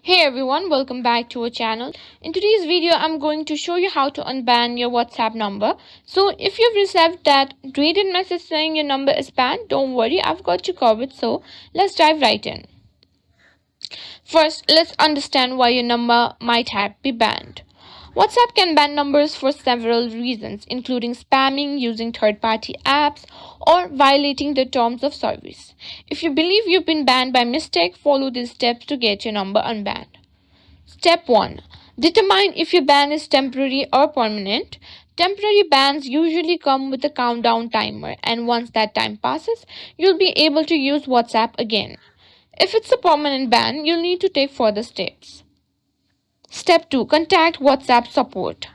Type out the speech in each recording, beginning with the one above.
Hey everyone, welcome back to our channel. In today's video, I'm going to show you how to unban your WhatsApp number. So if you've received that graded message saying your number is banned, don't worry, I've got you covered. So let's dive right in. First, let's understand why your number might have been banned. WhatsApp can ban numbers for several reasons, including spamming, using third-party apps, or violating the terms of service. If you believe you've been banned by mistake, follow these steps to get your number unbanned. Step 1. Determine if your ban is temporary or permanent. Temporary bans usually come with a countdown timer, and once that time passes, you'll be able to use WhatsApp again. If it's a permanent ban, you'll need to take further steps. Step 2. Contact WhatsApp support.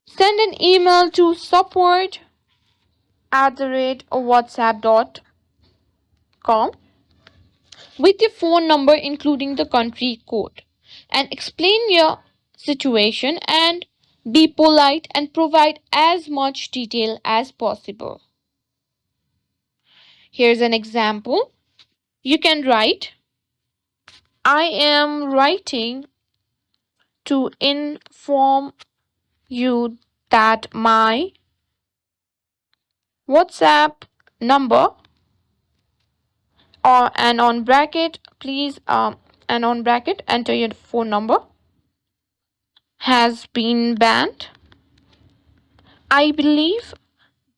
Send an email to support@whatsapp.com with your phone number including the country code and explain your situation and be polite and provide as much detail as possible. Here's an example. You can write, I am writing to inform you that my WhatsApp number or and on bracket please and on bracket enter your phone number has been banned. I believe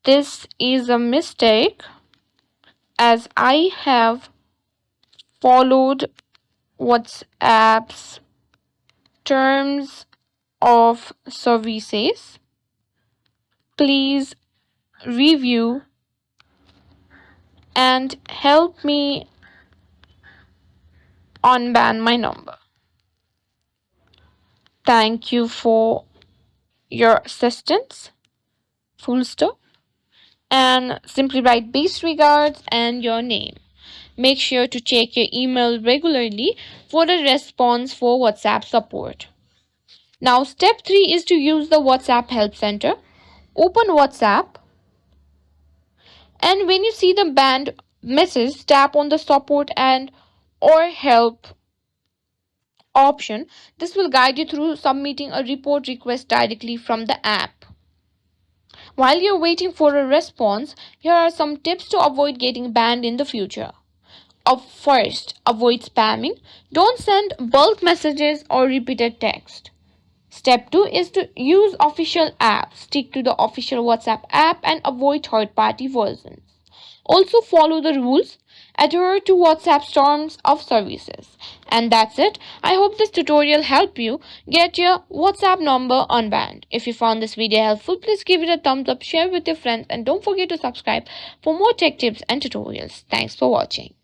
this is a mistake as I have followed WhatsApp's terms of services. Please review and help me unban my number. Thank you for your assistance. Full stop. And simply write best regards and your name. Make sure to check your email regularly for a response for WhatsApp support. Now, step 3 is to use the WhatsApp Help Center. Open WhatsApp, and when you see the banned message, tap on the support and or help option. This will guide you through submitting a report request directly from the app. While you're waiting for a response, here are some tips to avoid getting banned in the future. First, avoid spamming. Don't send bulk messages or repeated text. Step 2 is to use official apps. Stick to the official WhatsApp app and avoid third-party versions. Also follow the rules. Adhere to WhatsApp's terms of services. And that's it. I hope this tutorial helped you get your WhatsApp number unbanned. If you found this video helpful, please give it a thumbs up, share with your friends, and don't forget to subscribe for more tech tips and tutorials. Thanks for watching.